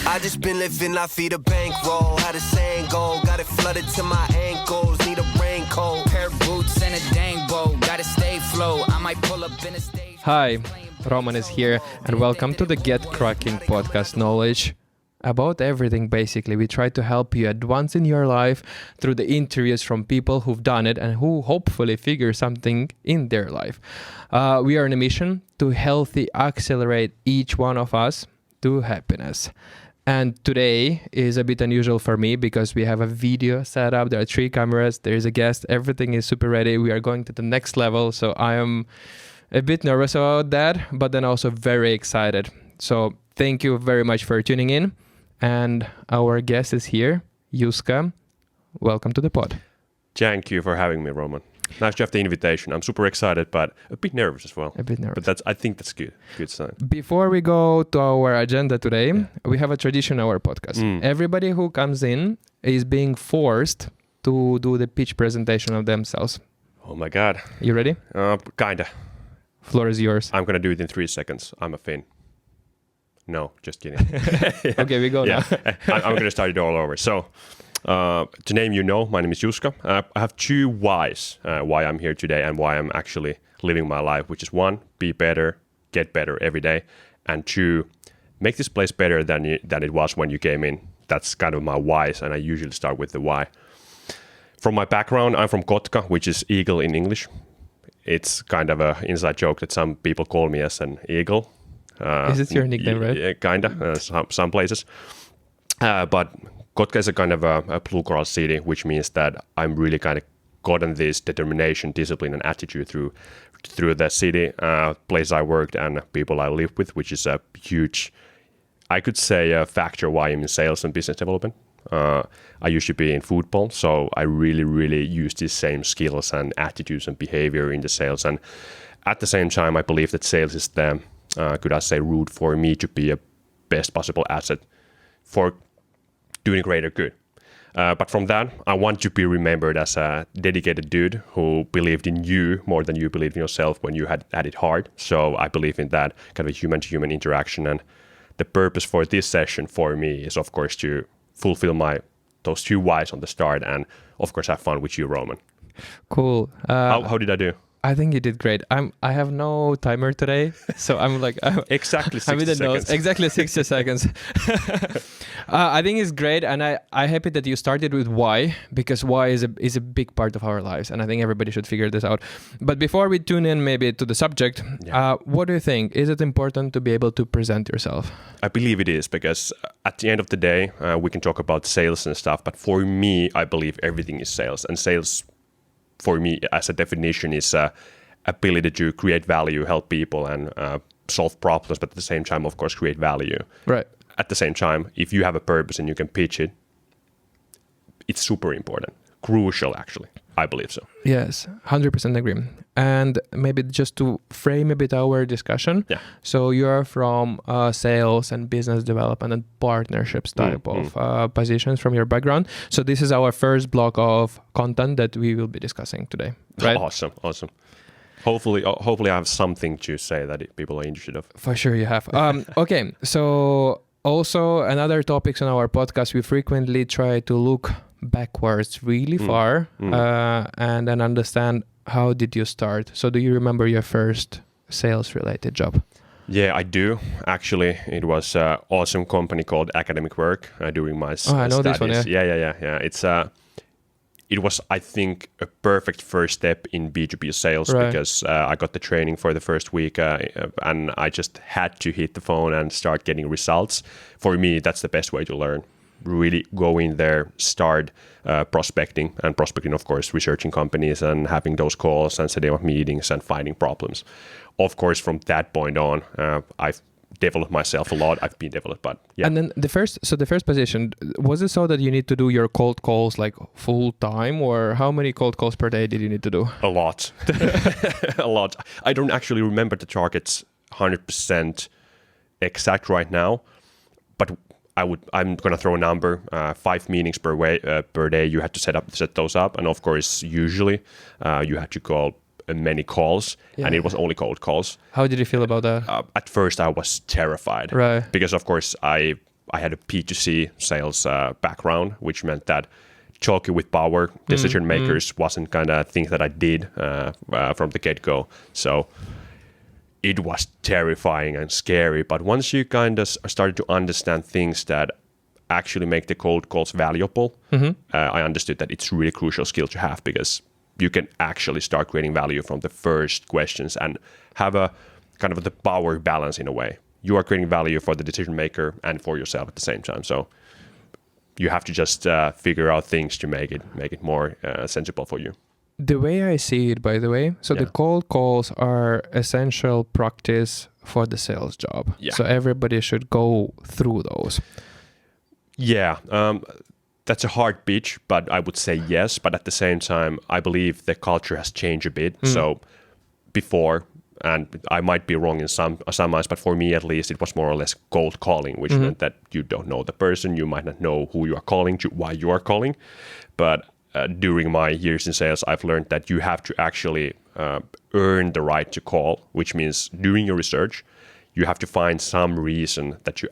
I just been living, I feed a bankroll. How the saying go? Got it flooded to my ankles. Need a raincoat, pair of boots and a dang bow. Gotta stay flow. I might pull up in a stage. Hi, Roman is here, and welcome to the Get Cracking podcast knowledge about everything. Basically, we try to help you advance in your life through the interviews from people who've done it and who hopefully figure something in their life. We are on a mission to healthy accelerate each one of us to happiness. And today is a bit unusual for me because we have a video set up. There are 3 cameras. There is a guest. Everything is super ready. We are going to the next level. So I am a bit nervous about that, but then also very excited. So thank you very much for tuning in. And our guest is here, Juska. Welcome to the pod. Thank you for having me, Roman. Nice to have the invitation. I'm super excited, but a bit nervous as well. A bit nervous. But I think that's good. Good sign. Before we go to our agenda today, we have a tradition in our podcast. Everybody who comes in is being forced to do the pitch presentation of themselves. Oh my God. You ready? Kinda. Floor is yours. I'm going to do it in 3 seconds. I'm a Finn. No, just kidding. Yeah. Okay, we go now. I'm going to start it all over. So, to name you know, my name is Juska. I have 2 whys why I'm here today and why I'm actually living my life, which is 1, be better, get better every day, and 2, make this place better than it was when you came in. That's kind of my whys, and I usually start with the why. From my background, I'm from Kotka, which is eagle in English. It's kind of an inside joke that some people call me as an eagle. Is it your nickname, right? Yeah, kind of, some places. But Kotka is a kind of a blue-collar city, which means that I'm really kind of gotten this determination, discipline, and attitude through the city, place I worked, and people I live with, which is a huge, I could say, a factor why I'm in sales and business development. I used to be in football, so I really use these same skills and attitudes and behavior in the sales. And at the same time, I believe that sales is the could I say, route for me to be a best possible asset for doing greater good. But from that, I want to be remembered as a dedicated dude who believed in you more than you believed in yourself when you had it hard. So I believe in that kind of human-to-human interaction. And the purpose for this session for me is, of course, to fulfill those 2 whys on the start and, of course, have fun with you, Roman. Cool. How did I do? I think you did great. I have no timer today, so I'm like exactly 60 I'm in the seconds. Nose. Exactly 60 seconds. I think it's great, and I'm happy that you started with why, because why is a big part of our lives, and I think everybody should figure this out. But before we tune in maybe to the subject, what do you think? Is it important to be able to present yourself? I believe it is, because at the end of the day, we can talk about sales and stuff, but for me, I believe everything is sales, and sales for me, as a definition, is ability to create value, help people, and solve problems, but at the same time, of course, create value. Right. At the same time, if you have a purpose and you can pitch it, it's super important. Crucial, actually. I believe so. Yes, 100% agree. And maybe just to frame a bit our discussion. Yeah. So you are from sales and business development and partnerships type of positions from your background. So this is our first block of content that we will be discussing today, right? Awesome. Hopefully I have something to say that people are interested of. For sure you have. Okay, so also another topics on our podcast, we frequently try to look backwards really far and then understand how did you start. So do you remember your first sales related job? Yeah, I do. Actually, it was an awesome company called Academic Work during my studies. I know this one, yeah. It was, I think, a perfect first step in B2B sales because I got the training for the first week and I just had to hit the phone and start getting results. For me, that's the best way to learn. Really go in there, start prospecting, of course, researching companies and having those calls and setting up meetings and finding problems. Of course, from that point on, I've developed myself a lot. I've been developed, but yeah. And then the first position, was it so that you need to do your cold calls like full time, or how many cold calls per day did you need to do? A lot. A lot. I don't actually remember the targets 100% exact right now, but I'm going to throw a number, 5 meetings per day you had to set those up. And of course, usually you had to call many calls, and it was only cold calls. How did you feel about that? At first, I was terrified, Right? Because of course I had a P2C sales background, which meant that talking with power decision makers wasn't kind of thing that I did from the get-go. So it was terrifying and scary. But once you kind of started to understand things that actually make the cold calls valuable, I understood that it's really crucial skill to have, because you can actually start creating value from the first questions and have a kind of the power balance in a way. You are creating value for the decision maker and for yourself at the same time. So you have to just figure out things to make it more sensible for you. The way I see it, by the way, so the cold calls are essential practice for the sales job. Yeah. So everybody should go through those. Yeah, that's a hard pitch, but I would say yes. But at the same time, I believe the culture has changed a bit. So before, and I might be wrong in some eyes, but for me at least, it was more or less cold calling, which meant that you don't know the person, you might not know who you are calling, why you are calling. But during my years in sales, I've learned that you have to actually earn the right to call, which means doing your research, you have to find some reason that you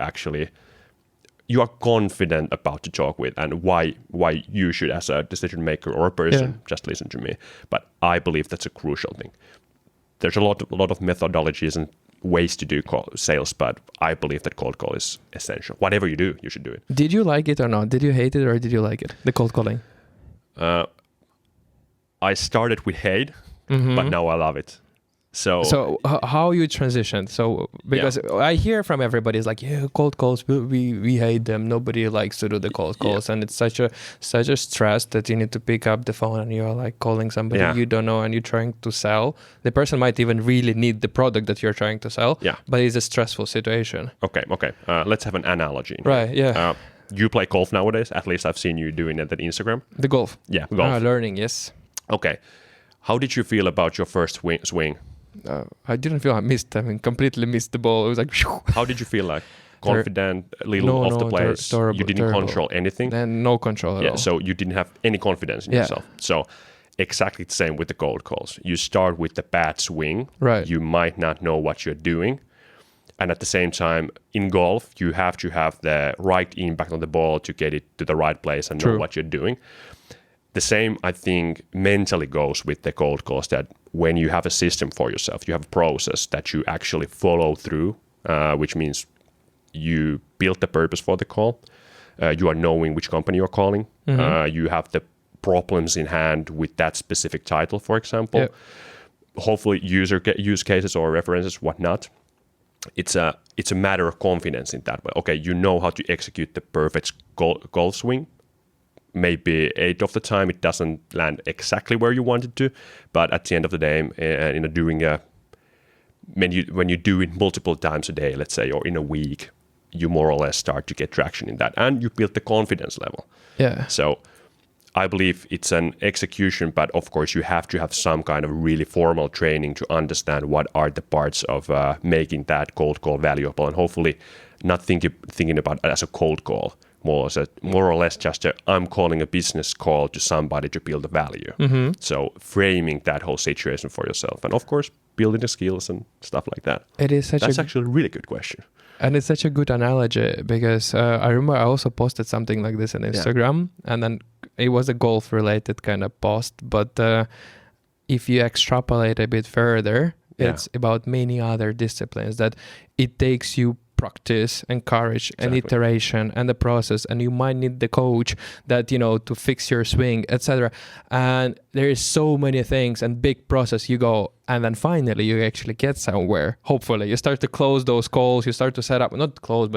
are confident about to talk with, and why you should, as a decision maker or a person, just listen to me. But I believe that's a crucial thing. There's a lot of methodologies and ways to do sales, but I believe that cold call is essential. Whatever you do, you should do it. Did you like it or not? Did you hate it or did you like it? The cold calling? I started with hate, but now I love it. So how you transitioned? So because I hear from everybody, it's like, cold calls, we hate them. Nobody likes to do the cold calls, and it's such a stress that you need to pick up the phone and you're like calling somebody you don't know and you're trying to sell. The person might even really need the product that you're trying to sell, but it's a stressful situation. Okay. Let's have an analogy. Right. Yeah. You play golf nowadays. At least I've seen you doing it on Instagram. The golf. Yeah, golf. Learning. Yes. Okay. How did you feel about your first swing? I didn't feel completely missed the ball. It was like... How did you feel like? Confident, a little off the place? Terrible, you didn't control anything? And no control at all. So you didn't have any confidence in yourself. So exactly the same with the cold calls. You start with the bad swing. Right. You might not know what you're doing. And at the same time, in golf, you have to have the right impact on the ball to get it to the right place and know what you're doing. The same, I think, mentally goes with the cold calls, that when you have a system for yourself, you have a process that you actually follow through, which means you build the purpose for the call. You are knowing which company you're calling. You have the problems in hand with that specific title, for example. Hopefully use cases or references, whatnot. It's a matter of confidence in that way. Okay, you know how to execute the perfect golf swing. Maybe 8 of the time it doesn't land exactly where you want it to, but at the end of the day, when you do it multiple times a day, let's say, or in a week, you more or less start to get traction in that, and you build the confidence level. Yeah. So I believe it's an execution, but of course you have to have some kind of really formal training to understand what are the parts of making that cold call valuable, and hopefully not thinking about it as a cold call. More or less just I'm calling a business call to somebody to build a value. So framing that whole situation for yourself, and of course building the skills and stuff like that. That's actually a really good question. And it's such a good analogy, because I remember I also posted something like this on Instagram, and then it was a golf related kind of post, but if you extrapolate a bit further, it's about many other disciplines that it takes you practice and courage and iteration and the process, and you might need the coach that to fix your swing, etc. And there is so many things and big process you go, and then finally you actually get somewhere. Hopefully you start to close those calls, you start to set up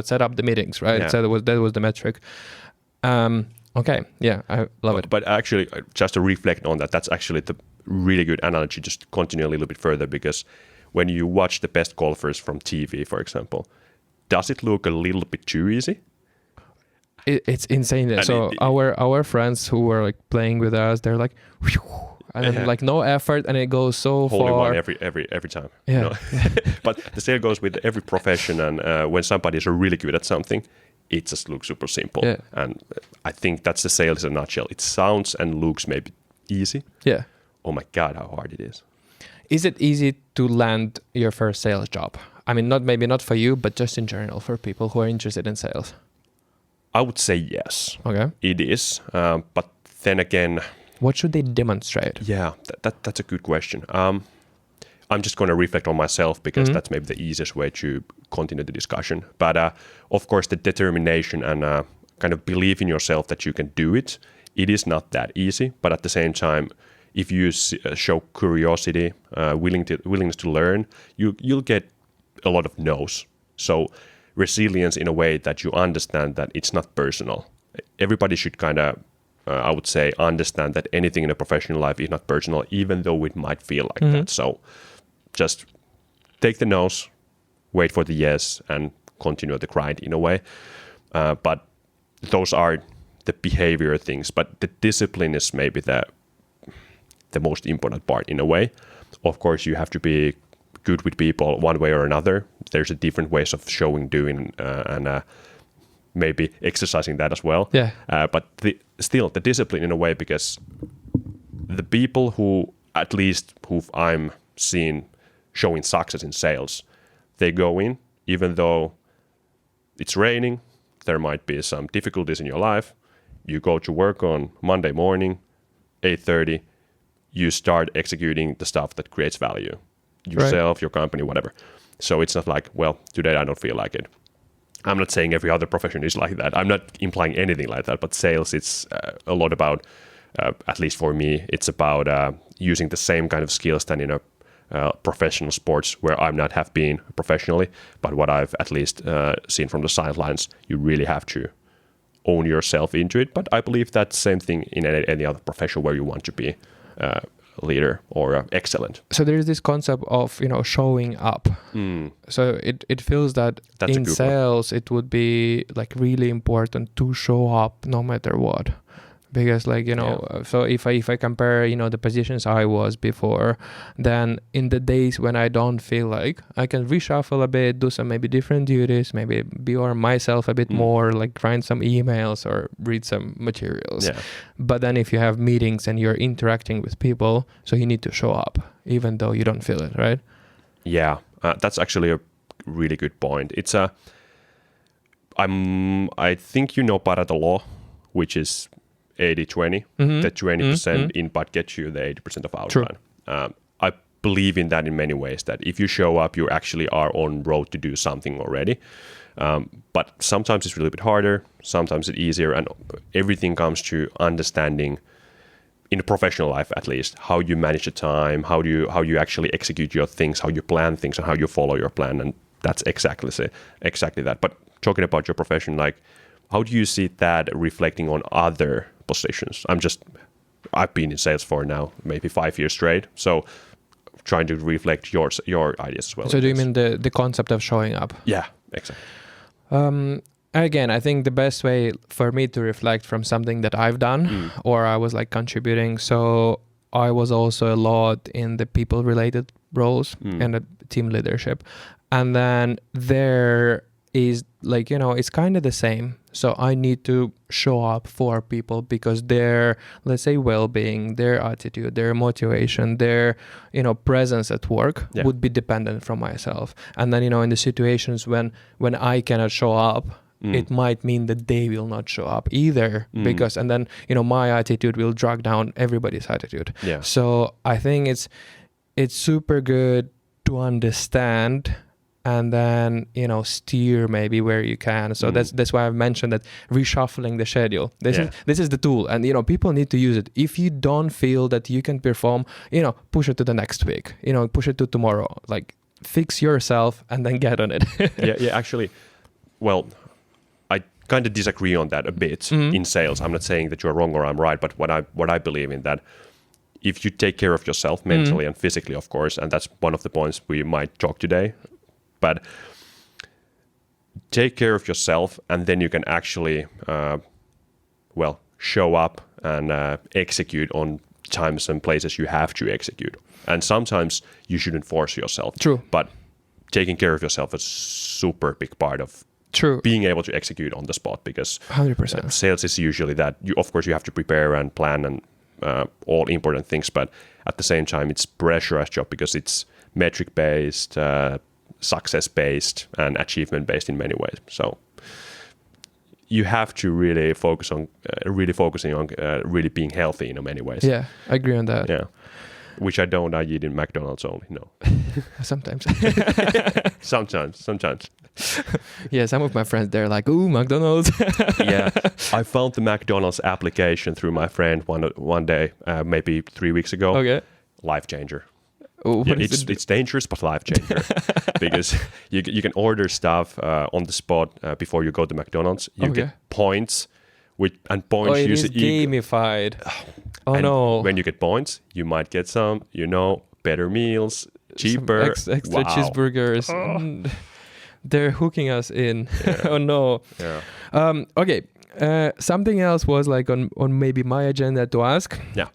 set up the meetings, right? So that was the metric. Okay, I love it. But actually, just to reflect on that, that's actually the really good analogy. Just continue a little bit further, because when you watch the best golfers from TV, for example, does it look a little bit too easy? It's insane. So our friends who were like playing with us, they're like, and like no effort, and it goes so Holy far. One every time. Yeah. But the same goes with every profession, and when somebody is really good at something, it just looks super simple. Yeah. And I think that's the sales in a nutshell. It sounds and looks maybe easy. Yeah. Oh my God, how hard it is. Is it easy to land your first sales job? I mean, maybe not for you, but just in general for people who are interested in sales. I would say yes. Okay. It is. But then again... What should they demonstrate? Yeah, that's a good question. I'm just going to reflect on myself because that's maybe the easiest way to continue the discussion. But of course, the determination and kind of belief in yourself that you can do it, it is not that easy. But at the same time, if you show curiosity, willingness to learn, you'll get a lot of no's. So resilience in a way that you understand that it's not personal. Everybody should kind of, I would say, understand that anything in a professional life is not personal, even though it might feel like that. So just take the no's, wait for the yes, and continue the grind in a way. But those are the behavior things. But the discipline is maybe the most important part in a way. Of course, you have to be good with people one way or another. There's a different ways of showing, doing, and maybe exercising that as well. Yeah. But still, the discipline in a way, because the people who, at least who I'm seeing showing success in sales, they go in, even though it's raining, there might be some difficulties in your life. You go to work on Monday morning, 8:30, you start executing the stuff that creates value. Yourself, your company, whatever. So it's not like, well, today I don't feel like it. I'm not saying every other profession is like that. I'm not implying anything like that, but sales, it's a lot about, at least for me, it's about using the same kind of skills than in a professional sports where I'm not have been professionally, but what I've at least seen from the sidelines, you really have to own yourself into it. But I believe that's the same thing in any other profession where you want to be leader or excellent. So there's this concept of, showing up. So it feels that That's in sales, it would be like really important to show up no matter what. Because so if I compare, the positions I was before, then in the days when I don't feel like, I can reshuffle a bit, do some maybe different duties, maybe be on myself a bit more, like grind some emails or read some materials. Yeah. But then if you have meetings and you're interacting with people, so you need to show up, even though you don't feel it, right? Yeah, that's actually a really good point. It's I think you know Pareto law, which is 80-20, the 20% input gets you the 80% of output. I believe in that in many ways, that if you show up, you actually are on road to do something already. But sometimes it's really a bit harder, sometimes it's easier, and everything comes to understanding in a professional life, at least, how you manage the time, how you actually execute your things, how you plan things, and how you follow your plan. And that's exactly that. But talking about your profession, like, how do you see that reflecting on other positions? I've been in sales for now maybe 5 years straight, so trying to reflect your ideas as well. So do you mean the concept of showing up? Yeah, exactly. Again, I think the best way for me to reflect from something that I've done or I was like contributing. So I was also a lot in the people related roles and the team leadership. And then there is like, it's kind of the same. So I need to show up for people because their, let's say, well-being, their attitude, their motivation, their, presence at work would be dependent from myself. And then, in the situations when I cannot show up, it might mean that they will not show up either because, and then, my attitude will drag down everybody's attitude. Yeah. So I think it's super good to understand and then, steer maybe where you can. So that's why I've mentioned that reshuffling the schedule. This is the tool, and, people need to use it. If you don't feel that you can perform, push it to the next week, push it to tomorrow, like fix yourself and then get on it. yeah, actually, well, I kind of disagree on that a bit in sales. I'm not saying that you're wrong or I'm right, but what I believe in that, if you take care of yourself mentally and physically, of course, and that's one of the points we might talk today, but take care of yourself, and then you can actually, show up and execute on times and places you have to execute. And sometimes you shouldn't force yourself. True. But taking care of yourself is super big part of being able to execute on the spot, because 100%. Sales is usually that. Of course, you have to prepare and plan and all important things, but at the same time, it's pressurized job because it's metric-based, success-based, and achievement-based in many ways. So you have to really focusing on really being healthy in many ways. Yeah, I agree on that. Yeah. Which I don't. I eat in McDonald's only. No. Sometimes. Sometimes. Yeah, some of my friends, they're like, ooh, McDonald's. Yeah. I found the McDonald's application through my friend one day, maybe 3 weeks ago. Okay. Life changer. Oh, Yeah, it's dangerous, but life changer. Because you can order stuff on the spot before you go to McDonald's. You get points. Points it is gamified. Oh, no. When you get points, you might get some, better meals, cheaper. Some extra cheeseburgers. They're hooking us in. Yeah. Oh, no. Yeah. Okay. Something else was like on maybe my agenda to ask. Yeah.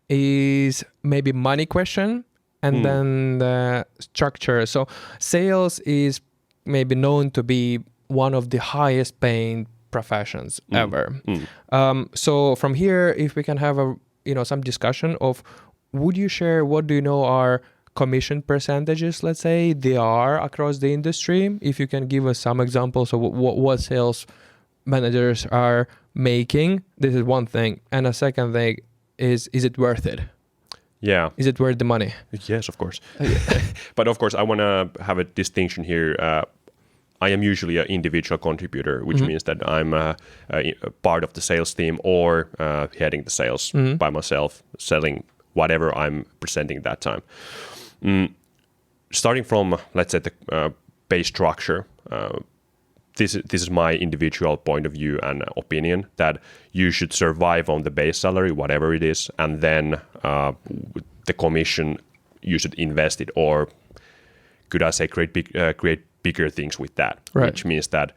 Is maybe money question and then the structure. So sales is maybe known to be one of the highest paying professions ever. So from here, if we can have some discussion of, would you share what do you know are commission percentages, let's say, they are across the industry? If you can give us some examples of what sales managers are making, this is one thing. And a second thing is it worth it? Yeah. Is it worth the money? Yes, of course. But of course, I want to have a distinction here. I am usually an individual contributor, which means that I'm a part of the sales team or heading the sales by myself, selling whatever I'm presenting that time. Starting from, let's say, the base structure, this is my individual point of view and opinion that you should survive on the base salary, whatever it is, and then the commission, you should invest it, or could I say create bigger things with that, right. Which means that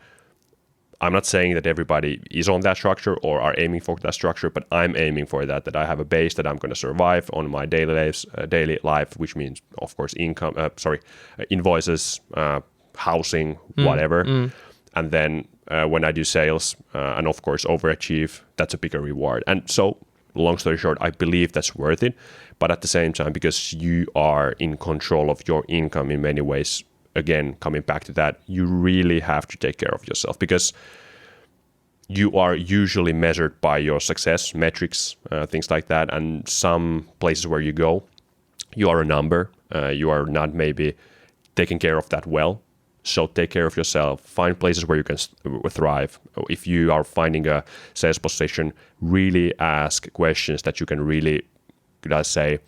I'm not saying that everybody is on that structure or are aiming for that structure, but I'm aiming for that I have a base that I'm going to survive on my daily life, which means, of course, invoices, housing, whatever. And then when I do sales and, of course, overachieve, that's a bigger reward. And so, long story short, I believe that's worth it. But at the same time, because you are in control of your income in many ways, again, coming back to that, you really have to take care of yourself because you are usually measured by your success metrics, things like that. And some places where you go, you are a number. You are not maybe taking care of that well. So take care of yourself. Find places where you can thrive. If you are finding a sales position, really ask questions that you can really, could I say,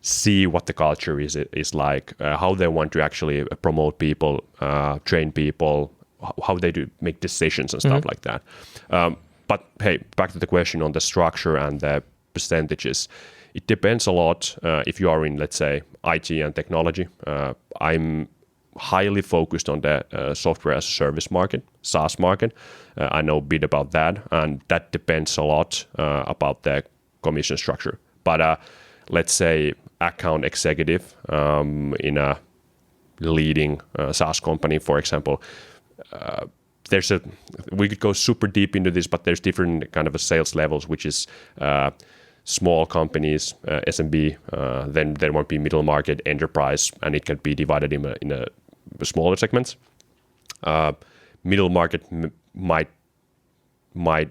see what the culture is like, how they want to actually promote people, train people, how they do make decisions and stuff like that. But hey, back to the question on the structure and the percentages. It depends a lot if you are in, let's say, IT and technology. I'm highly focused on the software as a service market, SaaS market. I know a bit about that, and that depends a lot about the commission structure. But let's say account executive in a leading SaaS company, for example, we could go super deep into this, but there's different kind of sales levels, which is small companies, SMB, then there won't be middle market, enterprise, and it can be divided in a smaller segments. Middle market might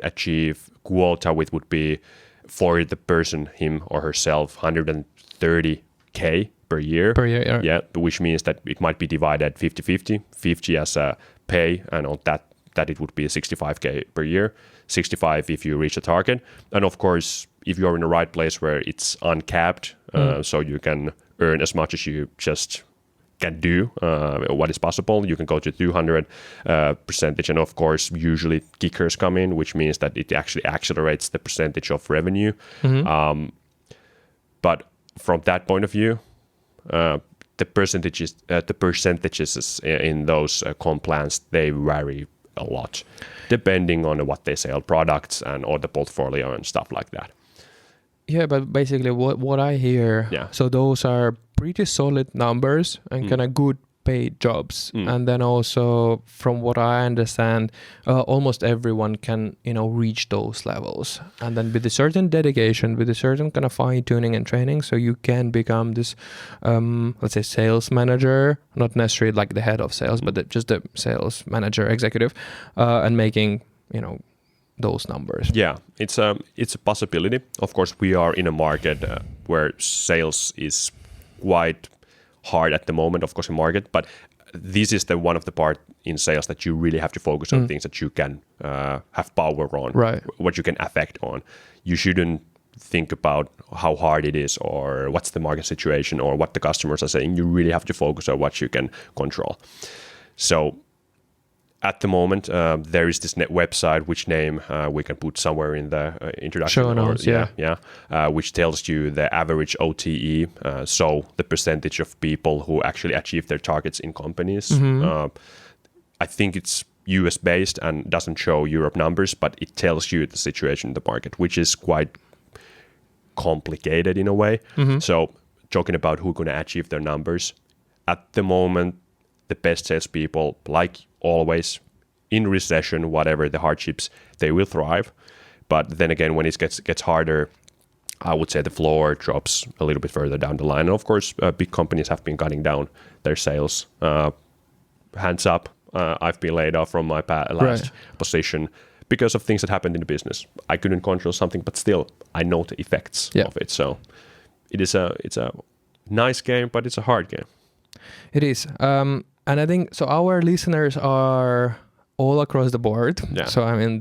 achieve quota, which would be for the person, him or herself, 130K per year. Per year, yeah. Which means that it might be divided 50-50, 50 as a pay, and on that it would be 65K per year, 65 if you reach a target. And of course, if you're in the right place where it's uncapped, so you can earn as much as you just can do, what is possible, you can go to 200%. And of course, usually kickers come in, which means that it actually accelerates the percentage of revenue. But from that point of view, the percentages in those comp plans, they vary a lot, depending on what they sell, products and or the portfolio and stuff like that. Yeah, but basically what I hear, so those are pretty solid numbers and kind of good paid jobs, and then also from what I understand, almost everyone can reach those levels, and then with a certain dedication, with a certain kind of fine tuning and training, so you can become this let's say sales manager, not necessarily like the head of sales, but just the sales manager executive, and making those numbers. Yeah, it's a possibility. Of course, we are in a market where sales is quite hard at the moment, of course, in market, but this is the one of the part in sales that you really have to focus on things that you can have power on, right? What you can affect on. You shouldn't think about how hard it is or what's the market situation or what the customers are saying. You really have to focus on what you can control. So at the moment, there is this website, which name we can put somewhere in the introduction. Show notes, which tells you the average OTE, so the percentage of people who actually achieve their targets in companies. I think it's US based and doesn't show Europe numbers, but it tells you the situation in the market, which is quite complicated in a way. So talking about who's going to achieve their numbers, at the moment, the best salespeople, like always, in recession, whatever the hardships, they will thrive. But then again, when it gets harder, I would say the floor drops a little bit further down the line. And of course, big companies have been cutting down their sales. Hands up, I've been laid off from my last position because of things that happened in the business. I couldn't control something, but still, I know the effects of it. So it's a nice game, but it's a hard game. It is. And I think so our listeners are all across the board. Yeah. So I mean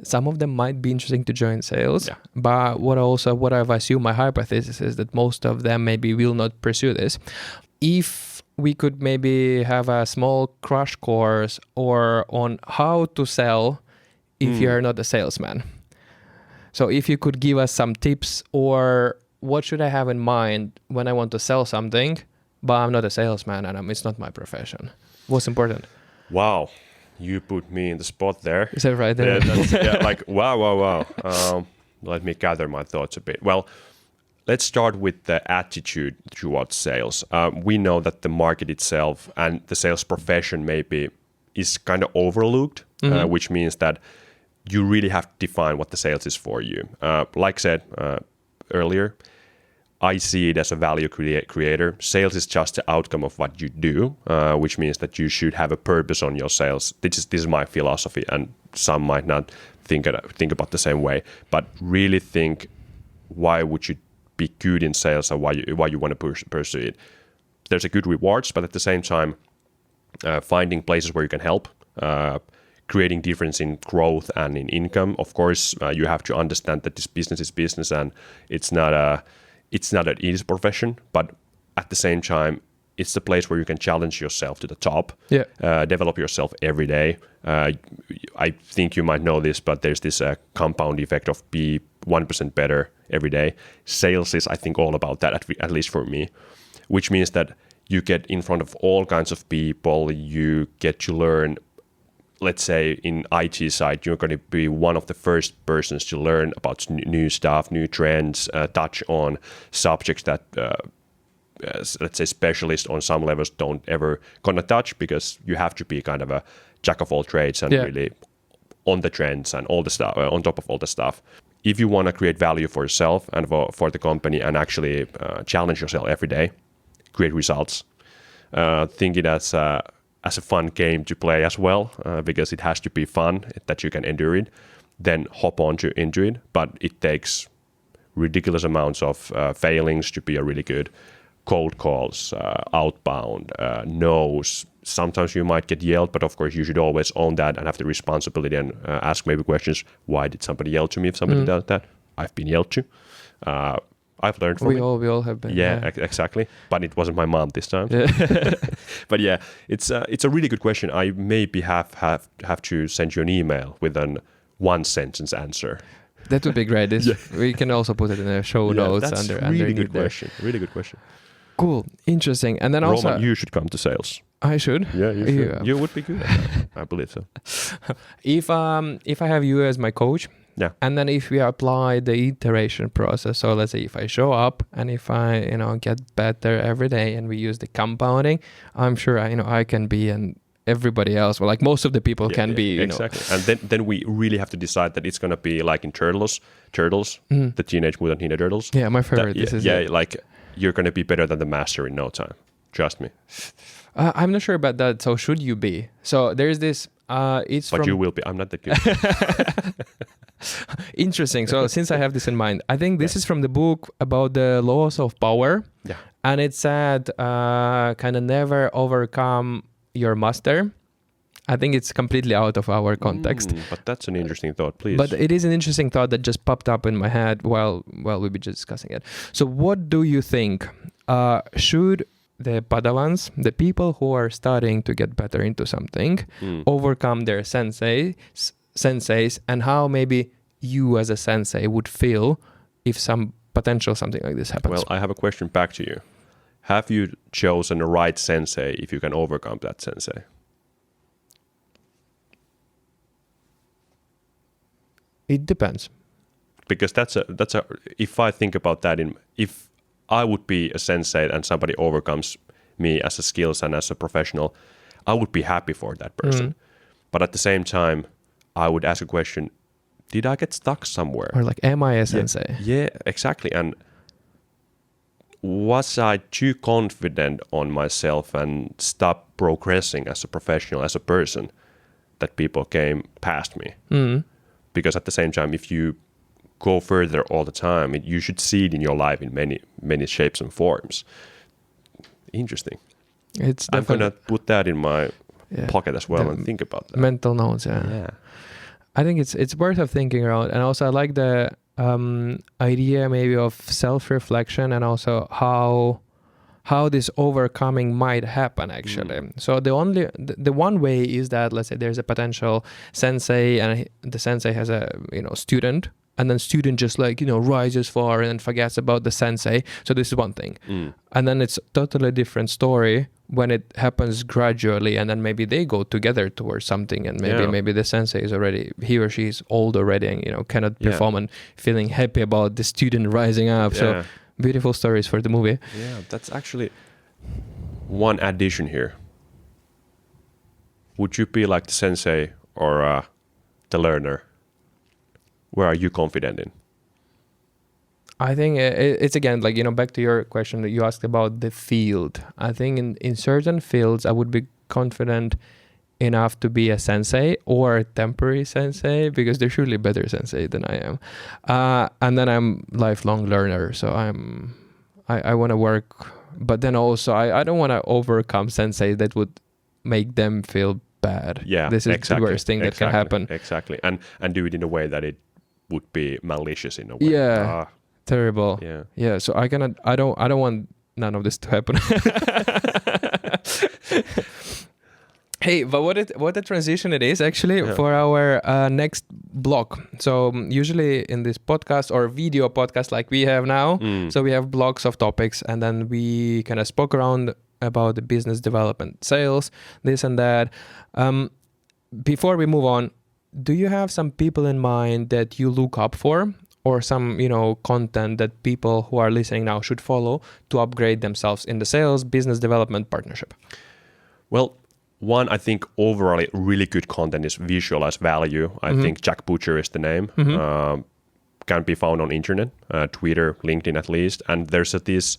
some of them might be interesting to join sales. Yeah. But what I've assumed, my hypothesis is that most of them maybe will not pursue this. If we could maybe have a small crash course or on how to sell if you're not a salesman. So if you could give us some tips, or what should I have in mind when I want to sell something, but I'm not a salesman and it's not my profession. What's important? Wow, you put me in the spot there. Is that right there? Like wow. Let me gather my thoughts a bit. Well, let's start with the attitude towards sales. We know that the market itself and the sales profession maybe is kind of overlooked, which means that you really have to define what the sales is for you. Like I said earlier, I see it as a value creator. Sales is just the outcome of what you do, which means that you should have a purpose on your sales. This is my philosophy, and some might not think about the same way. But really think, why would you be good in sales, and why you want to pursue it? There's a good rewards, but at the same time, finding places where you can help, creating difference in growth and in income. Of course, you have to understand that this business is business, and it's not an easy profession, but at the same time, it's the place where you can challenge yourself to the top, develop yourself every day. I think you might know this, but there's this compound effect of be 1% better every day. Sales is, I think, all about that, at least for me, which means that you get in front of all kinds of people. You get to learn. Let's say in IT side, you're going to be one of the first persons to learn about new stuff, new trends, touch on subjects that, let's say, specialists on some levels don't ever gonna touch, because you have to be kind of a jack of all trades and really on the trends and all the stuff, on top of all the stuff. If you want to create value for yourself and for the company and actually challenge yourself every day, create results, think it as a fun game to play as well, because it has to be fun that you can endure it, then hop on into it. But it takes ridiculous amounts of failings to be a really good cold calls, outbound, no's. Sometimes you might get yelled, but of course you should always own that and have the responsibility and ask maybe questions. Why did somebody yell to me if somebody does that? I've been yelled to. I've learned from it. We all have been. Yeah, exactly. But it wasn't my mom this time. But yeah, it's a really good question. I maybe have to send you an email with an one sentence answer. That would be great. We can also put it in the show notes. That's under really good question. Really good question. Cool, interesting. And then Roman, also, you should come to sales. I should. Yeah, you should. You would be good at that. I believe so. If I have you as my coach, Yeah. And then if we apply the iteration process, so let's say if I show up and if I, get better every day and we use the compounding, I'm sure I can be and everybody else, well, like most of the people can be, exactly. And then we really have to decide that it's going to be like in Turtles, the Teenage Mutant Ninja Turtles. Yeah, my favorite. Like you're going to be better than the master in no time. Trust me. I'm not sure about that. So should you be? So there's this. But you will be. I'm not that good. Interesting. So since I have this in mind, I think this is from the book about the laws of power. Yeah. And it said kind of never overcome your master. I think it's completely out of our context. But that's an interesting thought, please. But it is an interesting thought that just popped up in my head while we were just discussing it. So what do you think? Should the Padawans, the people who are starting to get better into something, overcome their senseis, and how maybe you as a sensei would feel if something like this happens? Well, I have a question back to you. Have you chosen the right sensei if you can overcome that sensei? It depends. Because that's a if I think about that, if I would be a sensei and somebody overcomes me as a skills and as a professional, I would be happy for that person. But at the same time, I would ask a question, did I get stuck somewhere? Or like, am I a sensei? Yeah, exactly. And was I too confident on myself and stopped progressing as a professional, as a person, that people came past me? Because at the same time, if you go further all the time, you should see it in your life in many shapes and forms. Interesting. I'm going to put that in my pocket as well and think about that. Mental notes, yeah. I think it's worth of thinking around. And also I like the idea maybe of self-reflection and also how this overcoming might happen actually. So the one way is that, let's say there's a potential sensei and the sensei has a student, and then student just rises far and forgets about the sensei. So this is one thing. And then it's totally different story when it happens gradually, and then maybe they go together towards something, and maybe the sensei is already, he or she is old already and cannot perform and feeling happy about the student rising up. So beautiful stories for the movie. Yeah, that's actually one addition here. Would you be like the sensei or the learner? Where are you confident in? I think it's again, back to your question that you asked about the field. I think in certain fields, I would be confident enough to be a sensei or a temporary sensei, because they're surely better sensei than I am. And then I'm lifelong learner. So I want to work, but then also I don't want to overcome sensei that would make them feel bad. Yeah, this is the worst thing that can happen. Exactly. And do it in a way that it would be malicious in a way. Yeah. Terrible. Yeah. So I don't want none of this to happen. Hey, but what a transition it is actually for our next block. So usually in this podcast or video podcast like we have now, so we have blocks of topics, and then we kind of spoke around about the business development, sales, this and that. Before we move on, do you have some people in mind that you look up for, or some content that people who are listening now should follow to upgrade themselves in the sales, business development partnership? Well, one, I think overall really good content is Visualize Value. I think Jack Butcher is the name. Can be found on internet, Twitter, LinkedIn at least. And there's these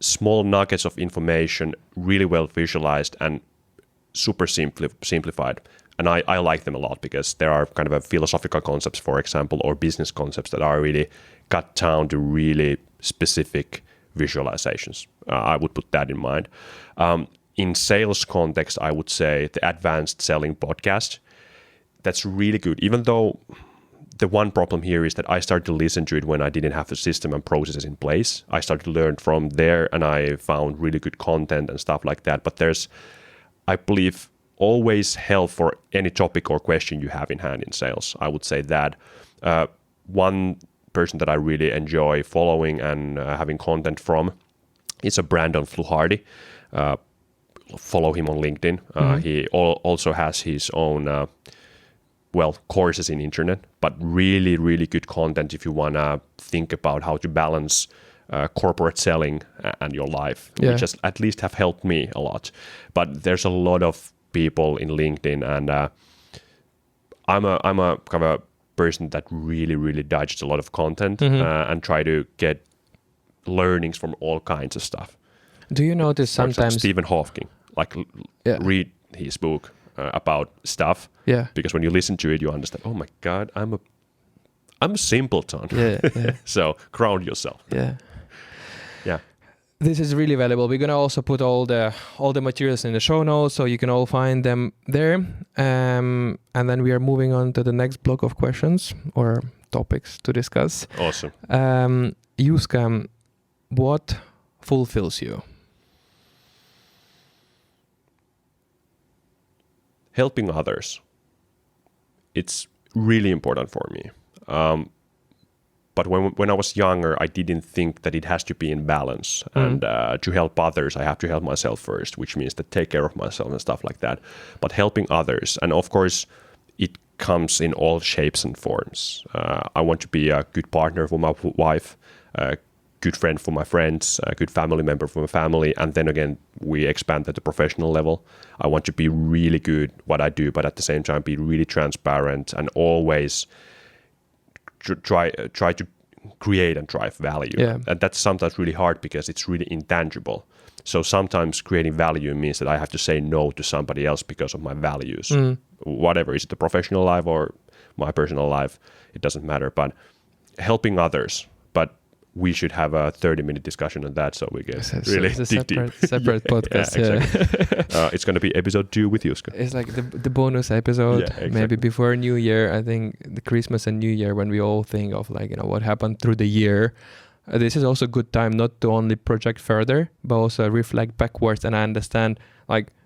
small nuggets of information, really well visualized and super simplified. And I like them a lot because there are kind of philosophical concepts, for example, or business concepts that are really cut down to really specific visualizations. I would put that in mind. In sales context, I would say the Advanced Selling Podcast. That's really good. Even though the one problem here is that I started to listen to it when I didn't have a system and processes in place. I started to learn from there, and I found really good content and stuff like that. But there's, I believe, always help for any topic or question you have in hand in sales. I would say that. One person that I really enjoy following and having content from is a Brandon Fluhardi. Follow him on LinkedIn. He also has his own courses in internet, but really, really good content if you want to think about how to balance corporate selling and your life, which has at least have helped me a lot. But there's a lot of people in LinkedIn, and I'm a kind of a person that really, really digests a lot of content and try to get learnings from all kinds of stuff. Do you notice sometimes Stephen Hawking, read his book about stuff, because when you listen to it, you understand, oh my God, I'm a simpleton. So ground yourself. Yeah. This is really valuable. We're gonna also put all the materials in the show notes, so you can all find them there. And then we are moving on to the next block of questions or topics to discuss. Awesome. Juska, what fulfills you? Helping others. It's really important for me. But when I was younger, I didn't think that it has to be in balance. And to help others, I have to help myself first, which means to take care of myself and stuff like that. But helping others, and of course, it comes in all shapes and forms. I want to be a good partner for my wife, a good friend for my friends, a good family member for my family. And then again, we expand at the professional level. I want to be really good what I do, but at the same time, be really transparent and always try to create and drive value. And that's sometimes really hard because it's really intangible. So sometimes creating value means that I have to say no to somebody else because of my values. Whatever, is it the professional life or my personal life, it doesn't matter. But helping others, but we should have a 30-minute discussion on that so we can really dig deep. Separate podcast. Exactly. It's going to be episode 2 with Juska. It's like the bonus episode, exactly. Maybe before New Year. I think the Christmas and New Year, when we all think of what happened through the year. This is also a good time not to only project further, but also reflect backwards and understand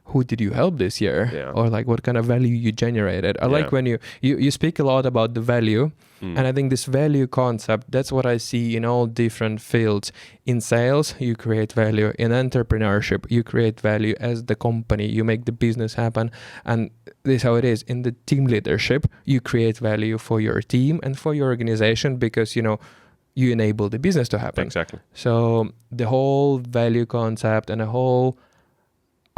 who did you help this year, or what kind of value you generated. I like when you speak a lot about the value, and I think this value concept, that's what I see in all different fields. In sales, you create value. In entrepreneurship, you create value as the company. You make the business happen, and this is how it is. In the team leadership, you create value for your team and for your organization because you enable the business to happen. Exactly. So the whole value concept and the whole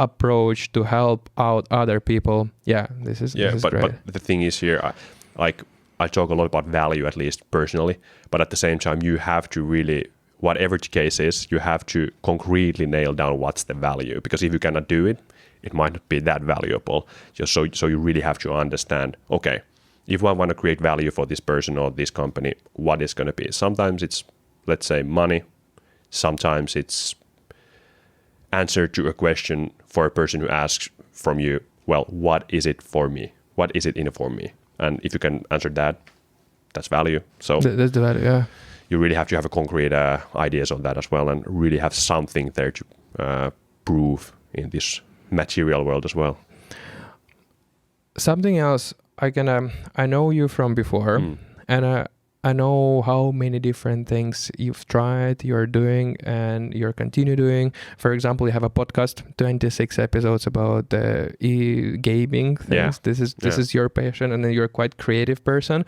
approach to help out other people. This is great. But the thing is here, I talk a lot about value, at least personally, but at the same time, you have to really, whatever the case is, you have to concretely nail down what's the value, because if you cannot do it, it might not be that valuable. Just so you really have to understand, okay, if I want to create value for this person or this company, what is going to be? Sometimes it's, let's say, money. Sometimes it's answer to a question for a person who asks from you, well, what is it for me? What is it in it for me? And if you can answer that, that's value. So that's the value, you really have to have a concrete ideas of that as well, and really have something there to prove in this material world as well. Something else, I know you from before, and I know how many different things you've tried, you're doing, and you're continue doing. For example, you have a podcast, 26 episodes about gaming things. This is your passion, and then you're a quite creative person.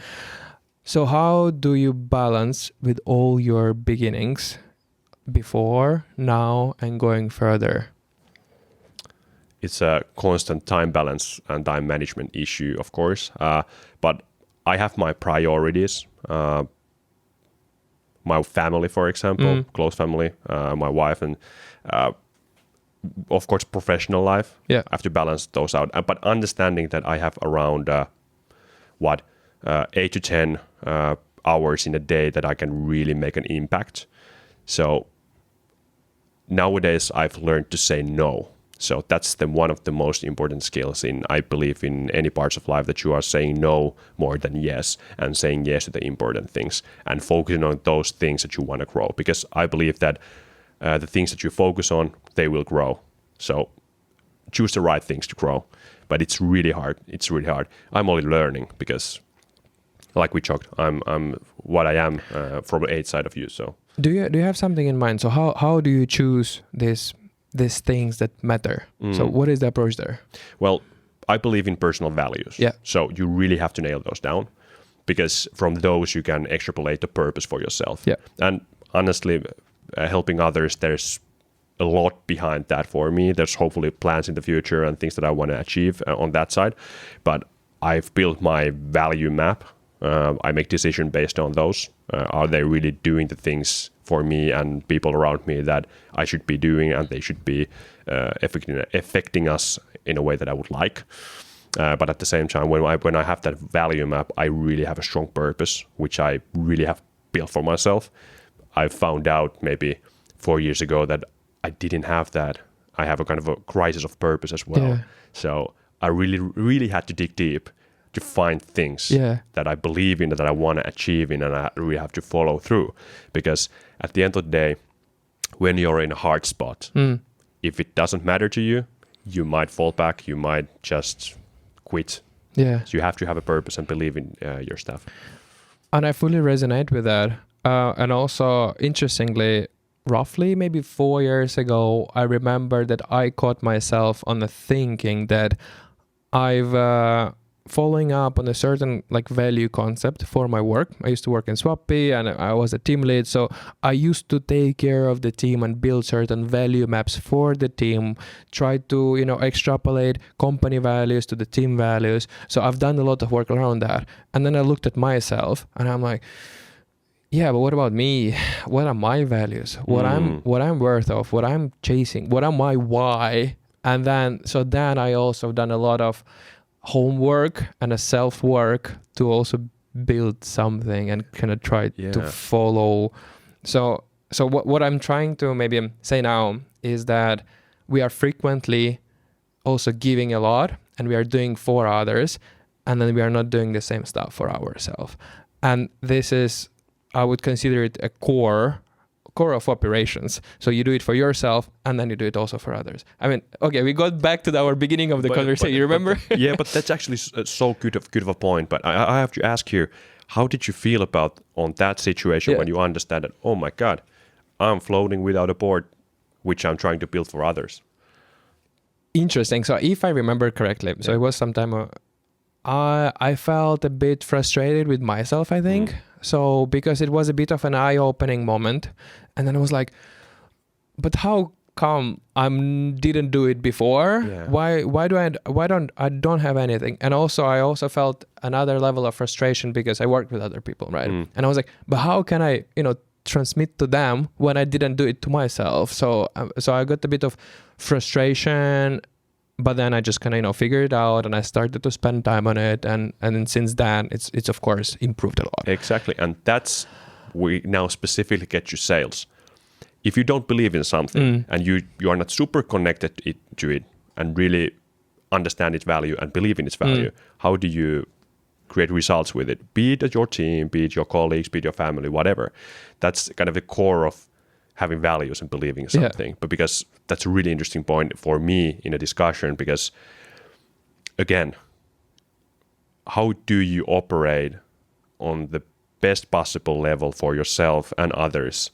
So how do you balance with all your beginnings before, now, and going further? It's a constant time balance and time management issue, of course. But I have my priorities. My family, for example, close family, my wife, and of course, professional life. I have to balance those out. But understanding that I have around 8 to 10 hours in a day that I can really make an impact. So nowadays, I've learned to say no. So that's one of the most important skills I believe in any parts of life, that you are saying no more than yes, and saying yes to the important things and focusing on those things that you want to grow. Because I believe that the things that you focus on, they will grow. So choose the right things to grow. But it's really hard. I'm only learning because, like we talked, I'm what I am from the age side of you. So do you have something in mind? So how do you choose these things that matter? So what is the approach there? Well, I believe in personal values. Yeah. So you really have to nail those down, because from those you can extrapolate the purpose for yourself. Yeah. And honestly, helping others, there's a lot behind that for me. There's hopefully plans in the future and things that I want to achieve on that side. But I've built my value map. I make decisions based on those. Are they really doing the things for me and people around me that I should be doing, and they should be affecting us in a way that I would like. But at the same time, when I have that value map, I really have a strong purpose, which I really have built for myself. I found out maybe 4 years ago that I didn't have that. I have a kind of a crisis of purpose as well. Yeah. So I really had to dig deep to find things that I believe in, that I want to achieve in, and I really have to follow through. Because at the end of the day, when you're in a hard spot, if it doesn't matter to you, you might fall back, you might just quit. Yeah. So you have to have a purpose and believe in your stuff. And I fully resonate with that. And also, interestingly, roughly maybe 4 years ago, I remember that I caught myself on the thinking that I've following up on a certain like value concept for my work. I used to work in Swappy and I was a team lead. So I used to take care of the team and build certain value maps for the team, try to, extrapolate company values to the team values. So I've done a lot of work around that. And then I looked at myself and I'm like, yeah, but what about me? What are my values? What I'm worth of, what I'm chasing, what are my why? And then I also done a lot of homework and a self-work to also build something and kind of try to follow. So what I'm trying to maybe say now is that we are frequently also giving a lot and we are doing for others, and then we are not doing the same stuff for ourselves. And this is, I would consider it a core of operations. So you do it for yourself and then you do it also for others. I mean, okay, we got back to our beginning of the conversation. You remember? Yeah, but that's actually so good of a point. But I have to ask you, how did you feel about on that situation when you understand that, oh my God, I'm floating without a board, which I'm trying to build for others? Interesting. So if I remember correctly, so it was some time I felt a bit frustrated with myself, I think. So because it was a bit of an eye-opening moment, and then I was like, but how come I didn't do it before? Yeah. Why don't I have anything? And also I also felt another level of frustration because I worked with other people, right? And I was like, but how can I, transmit to them when I didn't do it to myself? So I got a bit of frustration. But then I just kind of figured it out and I started to spend time on it. And then since then, it's of course improved a lot. Exactly. And that's we now specifically get you sales. If you don't believe in something and you are not super connected to it and really understand its value and believe in its value, how do you create results with it? Be it at your team, be it your colleagues, be it your family, whatever. That's kind of the core of having values and believing in something. But because that's a really interesting point for me in a discussion, because again, how do you operate on the best possible level for yourself and others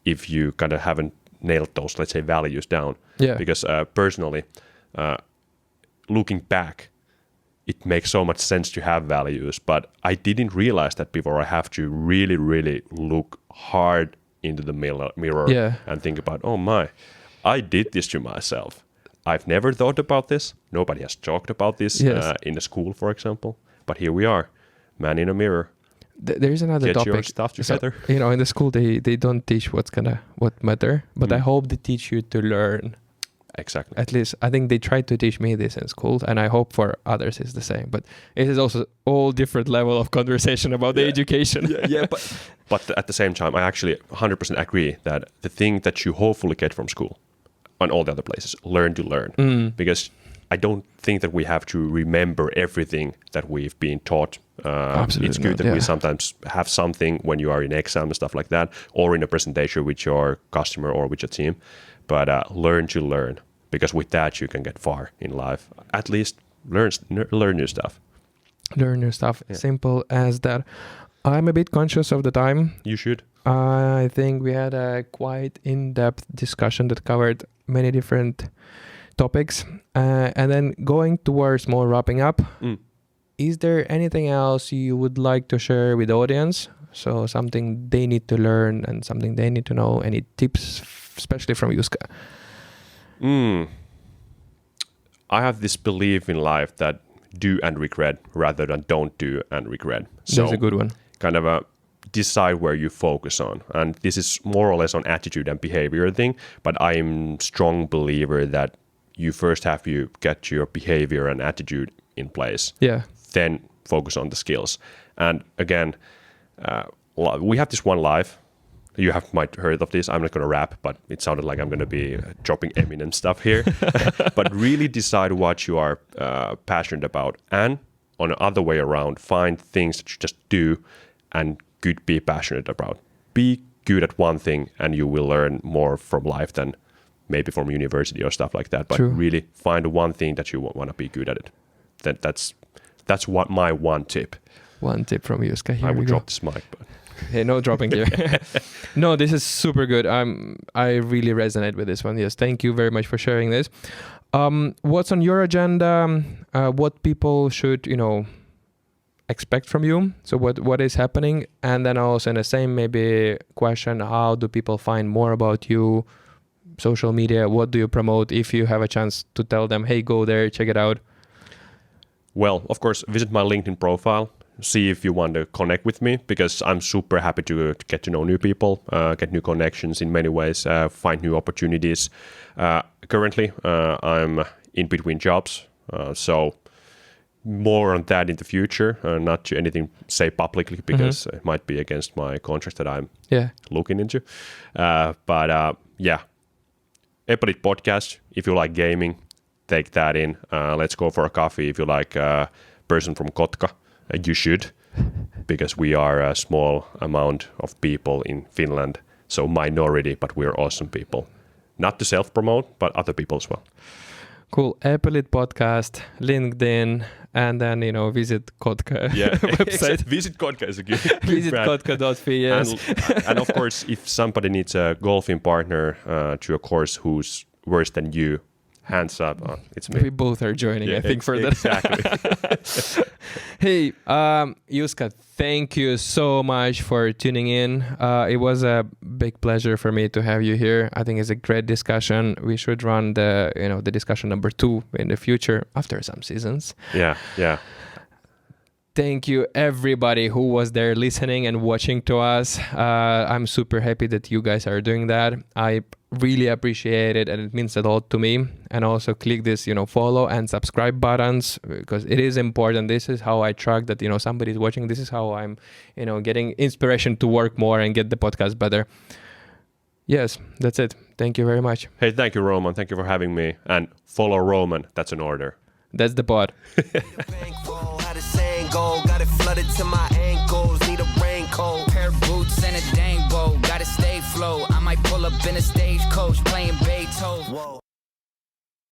if you kind of haven't nailed those, let's say, values down? Because personally, looking back, it makes so much sense to have values, but I didn't realize that before. I have to really, really look hard into the mirror and think about, oh my, I did this to myself. I've never thought about this. Nobody has talked about this in the school, for example. But here we are, man in a mirror. There's another topic. Get your stuff together. So, in the school they don't teach what matter, but I hope they teach you to learn. Exactly. At least I think they tried to teach me this in school, and I hope for others it's the same. But it is also all different level of conversation about the education. But at the same time, I actually 100% agree that the thing that you hopefully get from school and all the other places, learn to learn. Because I don't think that we have to remember everything that we've been taught. Absolutely it's good not, that we sometimes have something when you are in exam and stuff like that, or in a presentation with your customer or with your team. But learn to learn, because with that you can get far in life. At least learn new stuff. Learn new stuff. Yeah. Simple as that. I'm a bit conscious of the time. You should. I think we had a quite in-depth discussion that covered many different topics. And then going towards more wrapping up, is there anything else you would like to share with the audience? So something they need to learn and something they need to know. Any tips, especially from Juska? I have this belief in life that do and regret rather than don't do and regret. So That's a good one. Kind of decide where you focus on. And this is more or less on attitude and behavior thing, but I'm strong believer that you first have to get your behavior and attitude in place. Yeah. Then focus on the skills. And again, we have this one life. You might heard of this. I'm not going to rap, but it sounded like I'm going to be dropping Eminem stuff here. But really decide what you are passionate about. And on the other way around, find things that you just do and could be passionate about. Be good at one thing and you will learn more from life than maybe from university or stuff like that. But True. really find one thing that you want to be good at it. That's what my one tip. One tip from Juska. Here I we would go. drop this mic, but Hey, no dropping here. No, this is super good. I really resonate with this one. Yes, thank you very much for sharing this. What's on your agenda? What people should, expect from you? So what is happening? And then also in the same maybe question, how do people find more about you? Social media, what do you promote if you have a chance to tell them, hey, go there, check it out? Well, of course, visit my LinkedIn profile. See if you want to connect with me because I'm super happy to get to know new people, get new connections in many ways, find new opportunities. Currently, I'm in between jobs, so more on that in the future. Not to anything say publicly because it might be against my contract that I'm looking into. But Epolit podcast. If you like gaming, take that in. Let's go for a coffee. If you like a person from Kotka. You should, because we are a small amount of people in Finland, so minority, but we're awesome people. Not to self-promote, but other people as well. Cool. Epolit podcast, LinkedIn, and then, visit Kotka website. Visit Kotka is a good Visit brand. kotka.fi, yes. And of course, if somebody needs a golfing partner to a course who's worse than you, hands up. It's me. We both are joining, I think, for that. Exactly. Hey, Juska, thank you so much for tuning in. It was a big pleasure for me to have you here. I think it's a great discussion. We should run the discussion number 2 in the future after some seasons. Yeah. Thank you, everybody who was there listening and watching to us. I'm super happy that you guys are doing that. I really appreciate it, and it means a lot to me. And also click this, follow and subscribe buttons because it is important. This is how I track that, somebody's watching. This is how I'm, getting inspiration to work more and get the podcast better. Yes, that's it. Thank you very much. Hey, thank you, Roman. Thank you for having me. And follow Roman. That's an order. That's the pod. Got it flooded to my ankles, need a raincoat, pair of boots and a dang bow, gotta stay flow. I might pull up in a stagecoach playing Beethoven. Whoa.